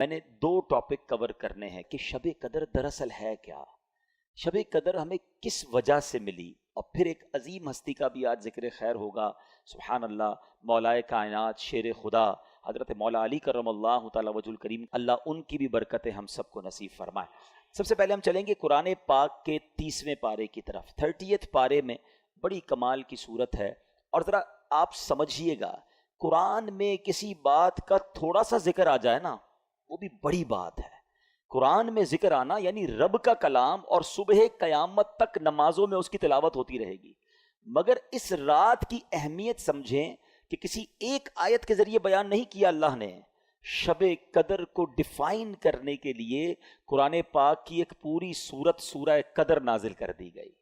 میں نے دو topic cover کرنے ہیں کہ شب قدر دراصل ہے کیا، شب قدر ہمیں کس وجہ سے ملی، اور پھر ایک عظیم ہستی کا بھی آج ذکر خیر ہوگا. سبحان اللہ، مولائے کائنات شیر خدا حضرت مولا علی کرم اللہ تعالی وجہ الکریم، اللہ ان کی بھی برکتیں ہم سب کو نصیب فرمائے. سب سے پہلے ہم چلیں گے قرآن پاک کے 30ویں پارے کی طرف. 30th پارے میں بڑی کمال کی صورت ہے، اور ذرا آپ سمجھیے گا، قرآن میں کسی بات کا تھوڑا سا ذکر آ جائے نا، وہ بھی بڑی بات ہے. قرآن میں ذکر آنا یعنی رب کا کلام، اور صبح قیامت تک نمازوں میں اس کی تلاوت ہوتی رہے گی. مگر اس رات کی اہمیت سمجھیں کہ کسی ایک آیت کے ذریعے بیان نہیں کیا اللہ نے. شب قدر کو ڈیفائن کرنے کے لیے قرآن پاک کی ایک پوری سورت سورہ قدر نازل کر دی گئی.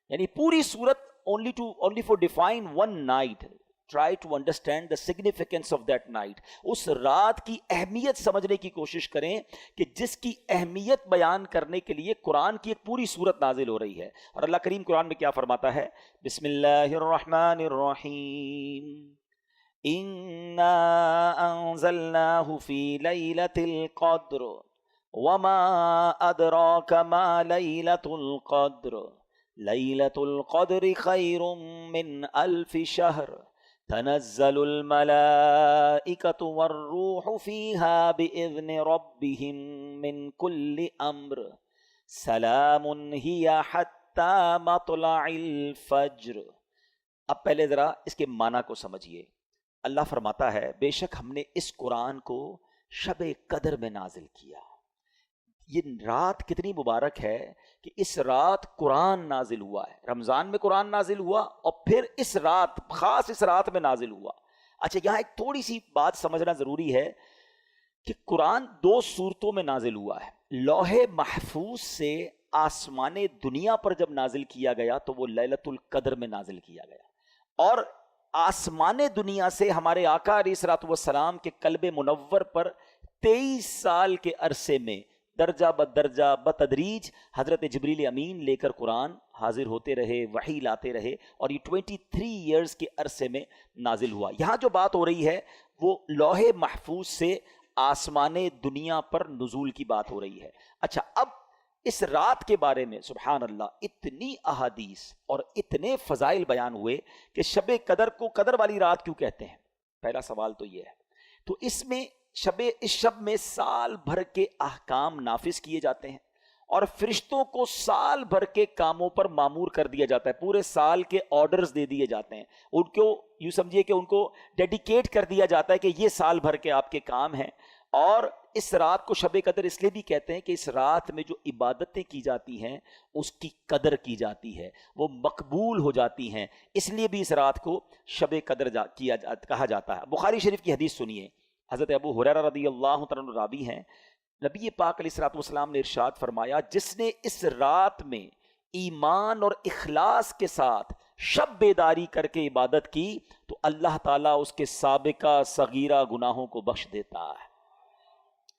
یعنی پوری سورت only for define one night. Try to understand the significance of that night. اس رات کی اہمیت سمجھنے کی کوشش کریں کہ جس کی اہمیت بیان کرنے کے لیے قرآن کی ایک پوری سورت نازل ہو رہی ہے. اور اللہ کریم قرآن میں کیا فرماتا ہے؟ بسم اللہ الرحمن الرحیم، اِنَّا أَنزَلْنَاهُ فِي لَيْلَةِ الْقَدْرِ وَمَا أَدْرَاكَ مَا لَيْلَةُ الْقَدْرِ لَيْلَةُ الْقَدْرِ خَيْرٌ مِّنْ أَلْفِ شَهْرٍ تنزل الملائكة والروح فيها بإذن ربهم من كل أمر سلام هي حتى مطلع الفجر. اب پہلے ذرا اس کے معنی کو سمجھیے. اللہ فرماتا ہے بے شک ہم نے اس قرآن کو شب قدر میں نازل کیا. یہ رات کتنی مبارک ہے کہ اس رات قرآن نازل ہوا ہے. رمضان میں قرآن نازل ہوا، اور پھر اس رات، خاص اس رات میں نازل ہوا. اچھا، یہاں ایک تھوڑی سی بات سمجھنا ضروری ہے کہ قرآن 2 صورتوں میں نازل ہوا ہے. لوح محفوظ سے آسمان دنیا پر جب نازل کیا گیا تو وہ لیلۃ القدر میں نازل کیا گیا، اور آسمان دنیا سے ہمارے آقا علیہ الصلوۃ والسلام کے قلب منور پر 23 سال کے عرصے میں درجہ بدرجہ بتدریج حضرت جبریل امین لے کر قرآن حاضر ہوتے رہے، وحی لاتے رہے، اور یہ 23 ایئرز کے عرصے میں نازل ہوا. یہاں جو بات ہو رہی ہے وہ لوح محفوظ سے آسمان دنیا پر نزول کی بات ہو رہی ہے. اچھا، اب اس رات کے بارے میں سبحان اللہ اتنی احادیث اور اتنے فضائل بیان ہوئے کہ شب قدر کو قدر والی رات کیوں کہتے ہیں؟ پہلا سوال تو یہ ہے. تو اس شب میں سال بھر کے احکام نافذ کیے جاتے ہیں، اور فرشتوں کو سال بھر کے کاموں پر مامور کر دیا جاتا ہے. پورے سال کے آرڈرز دے دیے جاتے ہیں ان کو. یوں سمجھیے کہ ان کو ڈیڈیکیٹ کر دیا جاتا ہے کہ یہ سال بھر کے آپ کے کام ہیں. اور اس رات کو شب قدر اس لیے بھی کہتے ہیں کہ اس رات میں جو عبادتیں کی جاتی ہیں اس کی قدر کی جاتی ہے، وہ مقبول ہو جاتی ہیں. اس لیے بھی اس رات کو شب قدر کہا جاتا ہے. بخاری شریف کی حدیث سنیے. حضرت ابو ہریرہ رضی اللہ تعالیٰ عنہ راوی ہیں، نبی پاک علیہ الصلوۃ والسلام نے ارشاد فرمایا، جس نے اس رات میں ایمان اور اخلاص کے ساتھ شب بیداری کر کے عبادت کی تو اللہ تعالیٰ اس کے سابقہ صغیرہ گناہوں کو بخش دیتا ہے.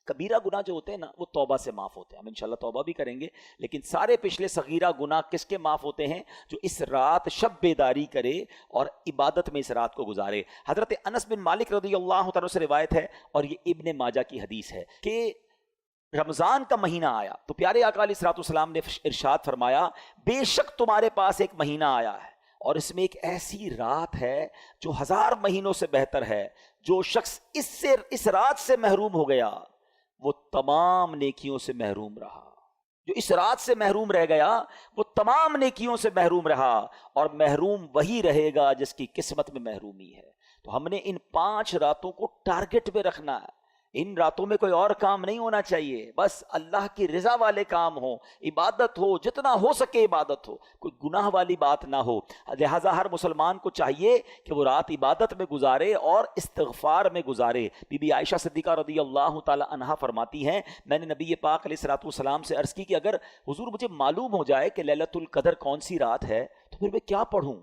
کبیرہ گناہ جو ہوتے ہیں نا وہ توبہ سے معاف ہوتے ہیں. ہم انشاءاللہ توبہ بھی کریں گے، لیکن سارے پچھلے صغیرہ گناہ کس کے معاف ہوتے ہیں؟ جو اس رات شب بیداری کرے اور عبادت میں اس رات کو گزارے. حضرت انس بن مالک رضی اللہ تعالیٰ سے روایت ہے، اور یہ ابن ماجہ کی حدیث ہے، کہ رمضان کا مہینہ آیا تو پیارے آقا علیہ الصلوۃ والسلام نے ارشاد فرمایا، بے شک تمہارے پاس ایک مہینہ آیا ہے، اور اس میں ایک ایسی رات ہے جو 1000 مہینوں سے بہتر ہے. جو شخص اس رات سے محروم ہو گیا وہ تمام نیکیوں سے محروم رہا. جو اس رات سے محروم رہ گیا وہ تمام نیکیوں سے محروم رہا، اور محروم وہی رہے گا جس کی قسمت میں محرومی ہے. تو ہم نے ان 5 راتوں کو ٹارگٹ پہ رکھنا ہے. ان راتوں میں کوئی اور کام نہیں ہونا چاہیے، بس اللہ کی رضا والے کام ہو، عبادت ہو، جتنا ہو سکے عبادت ہو، کوئی گناہ والی بات نہ ہو. لہٰذا ہر مسلمان کو چاہیے کہ وہ رات عبادت میں گزارے اور استغفار میں گزارے. بی بی عائشہ صدیقہ رضی اللہ تعالی عنہا فرماتی ہیں، میں نے نبی پاک علیہ الصلوۃ والسلام سے عرض کی کہ اگر حضور مجھے معلوم ہو جائے کہ لیلۃ القدر کون سی رات ہے تو پھر میں کیا پڑھوں؟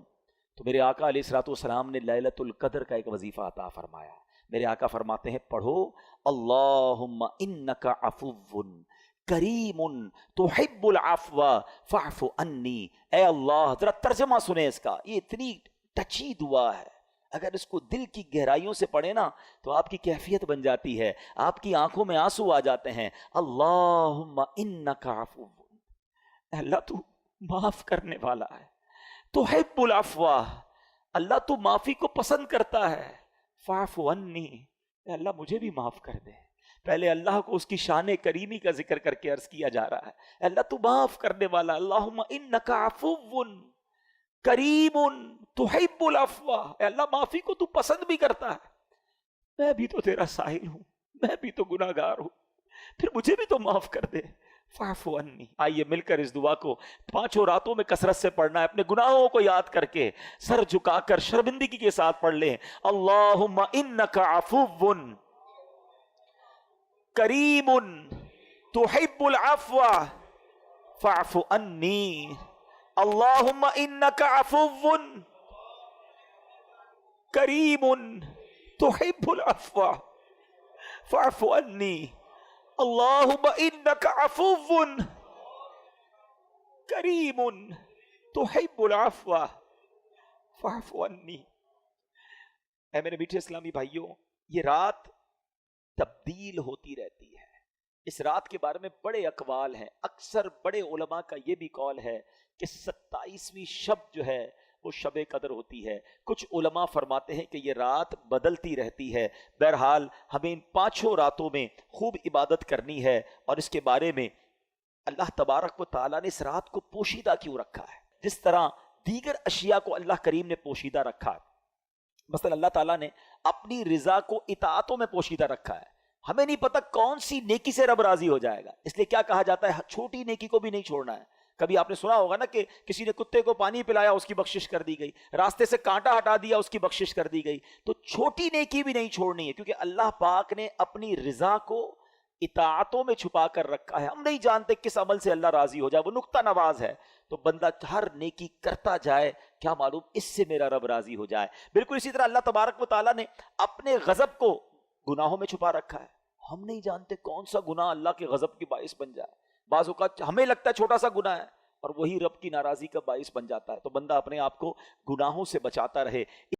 تو میرے آقا علیہ الصلوۃ والسلام نے لیلۃ القدر کا ایک وظیفہ عطا فرمایا. میرے آقا فرماتے ہیں، پڑھو اللہم انک عفو کریم تحب العفو فاعف عنی. اے اللہ، ذرا ترجمہ سنیں اس کا، یہ اتنی ٹچی دعا ہے. اگر اس کو دل کی گہرائیوں سے پڑھے نا تو آپ کی کیفیت بن جاتی ہے، آپ کی آنکھوں میں آنسو آ جاتے ہیں. اللہم انک عفو، اے اللہ تو معاف کرنے والا ہے، تحب العفو، اللہ تو معافی کو پسند کرتا ہے. فاعف عنی، اے اللہ مجھے بھی معاف کر دے. پہلے اللہ کو اس کی شان کریمی کا ذکر کر کے عرض کیا جا رہا ہے، اے اللہ تو معاف کرنے والا. اللہم انک عفو کریم تحب العفو، اے اللہ معافی کو تو پسند بھی کرتا ہے. میں بھی تو تیرا سائل ہوں، میں بھی تو گناہ گار ہوں، پھر مجھے بھی تو معاف کر دے. فاعف عنی. آئیے مل کر اس دعا کو 5 راتوں میں کثرت سے پڑھنا ہے، اپنے گناہوں کو یاد کر کے سر جھکا کر شرمندگی کے ساتھ پڑھ لیں. اللہم انک عفو کریم تحب العفو فاعف عنی. اللہم انک عفو کریم تحب العفو فاعف عنی. اللہم انک عفو کریم تحب العفو فاعف عنی. اے میرے میٹھے اسلامی بھائیوں، یہ رات تبدیل ہوتی رہتی ہے. اس رات کے بارے میں بڑے اقوال ہیں. اکثر بڑے علماء کا یہ بھی قول ہے کہ 27ویں شب جو ہے وہ شب قدر ہوتی ہے. کچھ علماء فرماتے ہیں کہ یہ رات بدلتی رہتی ہے. بہرحال ہمیں ان 5 راتوں میں خوب عبادت کرنی ہے، اور اس کے بارے میں اللہ تبارک و تعالیٰ نے اس رات کو پوشیدہ کیوں رکھا ہے. جس طرح دیگر اشیاء کو اللہ کریم نے پوشیدہ رکھا ہے، مثلا اللہ تعالیٰ نے اپنی رضا کو اطاعتوں میں پوشیدہ رکھا ہے. ہمیں نہیں پتہ کون سی نیکی سے رب راضی ہو جائے گا، اس لیے کیا کہا جاتا ہے، چھوٹی نیکی کو بھی نہیں چھوڑنا ہے. کبھی آپ نے سنا ہوگا نا کہ کسی نے کتے کو پانی پلایا، اس کی بخشش کر دی گئی، راستے سے کانٹا ہٹا دیا، اس کی بخشش کر دی گئی. تو چھوٹی نیکی بھی نہیں چھوڑنی ہے، کیونکہ اللہ پاک نے اپنی رضا کو اطاعتوں میں چھپا کر رکھا ہے. ہم نہیں جانتے کس عمل سے اللہ راضی ہو جائے، وہ نقطہ نواز ہے. تو بندہ ہر نیکی کرتا جائے، کیا معلوم اس سے میرا رب راضی ہو جائے. بالکل اسی طرح اللہ تبارک و تعالیٰ نے اپنے غضب کو گناہوں میں چھپا رکھا ہے. ہم نہیں جانتے کون سا گناہ اللہ کے غضب کی باعث بن جائے. بعض اوقات ہمیں لگتا ہے چھوٹا سا گناہ ہے اور وہی رب کی ناراضی کا باعث بن جاتا ہے. تو بندہ اپنے آپ کو گناہوں سے بچاتا رہے.